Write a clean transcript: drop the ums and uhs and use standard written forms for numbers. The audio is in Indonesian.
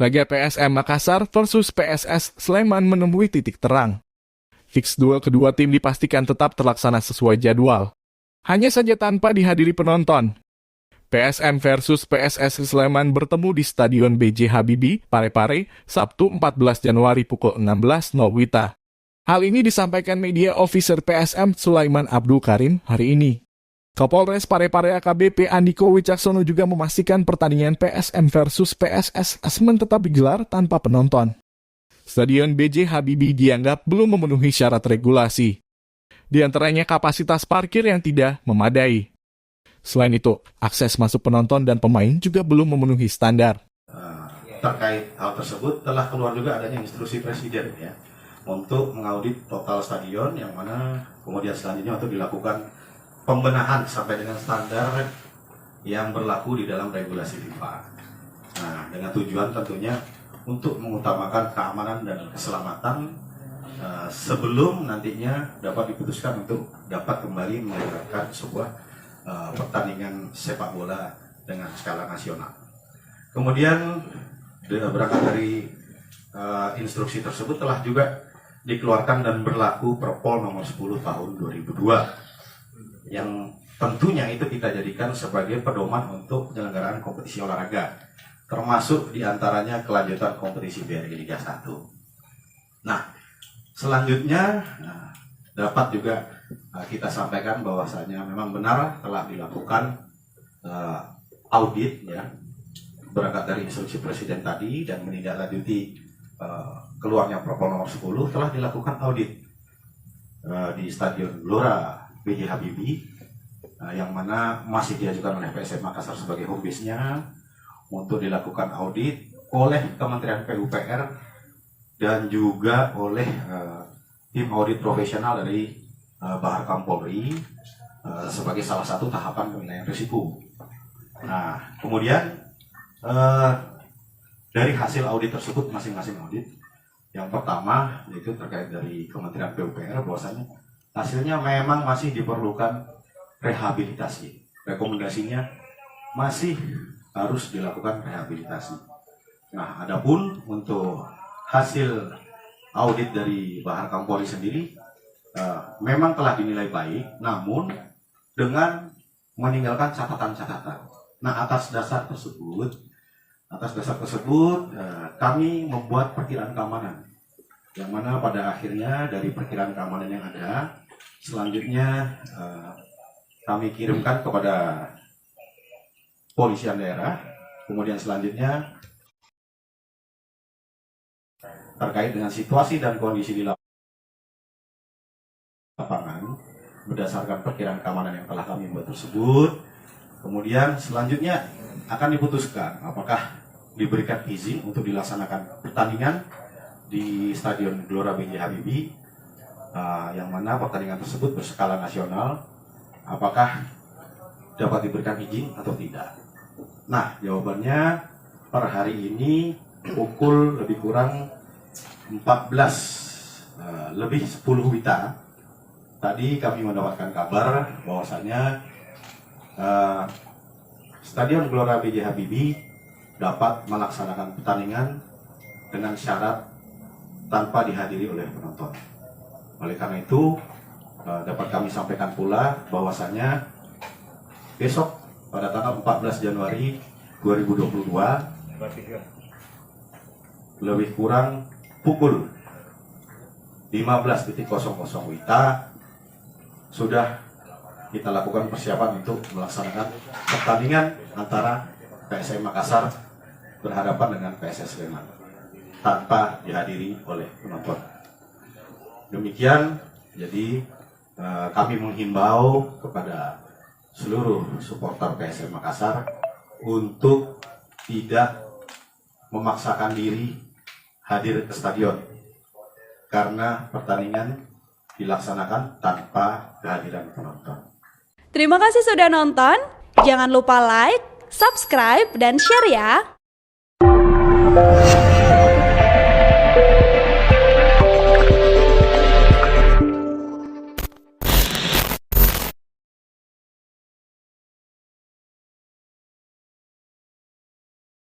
Laga PSM Makassar versus PSS Sleman menemui titik terang. Fix duel kedua tim dipastikan tetap terlaksana sesuai jadwal. Hanya saja tanpa dihadiri penonton. PSM versus PSS Sleman bertemu di Stadion B.J. Habibie, Parepare, Sabtu 14 Januari pukul 16.00 WITA. Hal ini disampaikan media officer PSM Sulaiman Abdul Karim hari ini. Kapolres Parepare AKBP Andiko Wicaksono juga memastikan pertandingan PSM versus PSS Sleman tetap digelar tanpa penonton. Stadion B.J. Habibie dianggap belum memenuhi syarat regulasi. Di antaranya kapasitas parkir yang tidak memadai. Selain itu, akses masuk penonton dan pemain juga belum memenuhi standar. Terkait hal tersebut telah keluar juga adanya instruksi presiden ya untuk mengaudit total stadion, yang mana kemudian selanjutnya untuk dilakukan pembenahan sampai dengan standar yang berlaku di dalam regulasi FIFA. Nah, dengan tujuan tentunya untuk mengutamakan keamanan dan keselamatan sebelum nantinya dapat diputuskan untuk dapat kembali menyelenggarakan sebuah pertandingan sepak bola dengan skala nasional. Kemudian berangkat dari instruksi tersebut telah juga dikeluarkan dan berlaku Perpol nomor 10 tahun 2002 yang tentunya itu kita jadikan sebagai pedoman untuk penyelenggaraan kompetisi olahraga, termasuk diantaranya kelanjutan kompetisi BRI Liga 1. Nah, selanjutnya dapat juga kita sampaikan bahwasanya memang benar telah dilakukan audit ya, berangkat dari instruksi presiden tadi dan menindaklanjuti keluarnya Perpol nomor 10 telah dilakukan audit di Stadion Gelora B.J. Habibie yang mana masih diajukan oleh PSM Makassar sebagai home base-nya untuk dilakukan audit oleh Kementerian PUPR dan juga oleh tim audit profesional dari Bahar Kampolri sebagai salah satu tahapan penilaian risiko. Nah, kemudian dari hasil audit tersebut masing-masing audit, yang pertama yaitu terkait dari Kementerian PUPR bahwasanya hasilnya memang masih diperlukan rehabilitasi. Rekomendasinya masih harus dilakukan rehabilitasi. Nah, adapun untuk hasil audit dari Bahar Kampolri sendiri memang telah dinilai baik, namun dengan meninggalkan catatan-catatan. Nah, atas dasar tersebut kami membuat perkiraan keamanan, yang mana pada akhirnya dari perkiraan keamanan yang ada, selanjutnya kami kirimkan kepada polisian daerah, kemudian selanjutnya terkait dengan situasi dan kondisi di lapangan berdasarkan perkiraan keamanan yang telah kami buat tersebut, kemudian selanjutnya akan diputuskan apakah diberikan izin untuk dilaksanakan pertandingan di Stadion Gelora B.J. Habibie, yang mana pertandingan tersebut berskala nasional, apakah dapat diberikan izin atau tidak. Nah, jawabannya per hari ini pukul lebih kurang 14 lebih 10 WITA tadi kami mendapatkan kabar bahwasanya Stadion Gelora B.J. Habibie dapat melaksanakan pertandingan dengan syarat tanpa dihadiri oleh penonton. Oleh karena itu dapat kami sampaikan pula bahwasanya besok pada tanggal 14 Januari 2022 lebih kurang pukul 15.00 WITA sudah kita lakukan persiapan untuk melaksanakan pertandingan antara PSM Makassar berhadapan dengan PSS Sleman tanpa dihadiri oleh penonton. Demikian, jadi kami menghimbau kepada seluruh supporter PSM Makassar untuk tidak memaksakan diri hadir ke stadion karena pertandingan dilaksanakan tanpa kehadiran penonton. Terima kasih sudah nonton. Jangan lupa like, subscribe, dan share ya.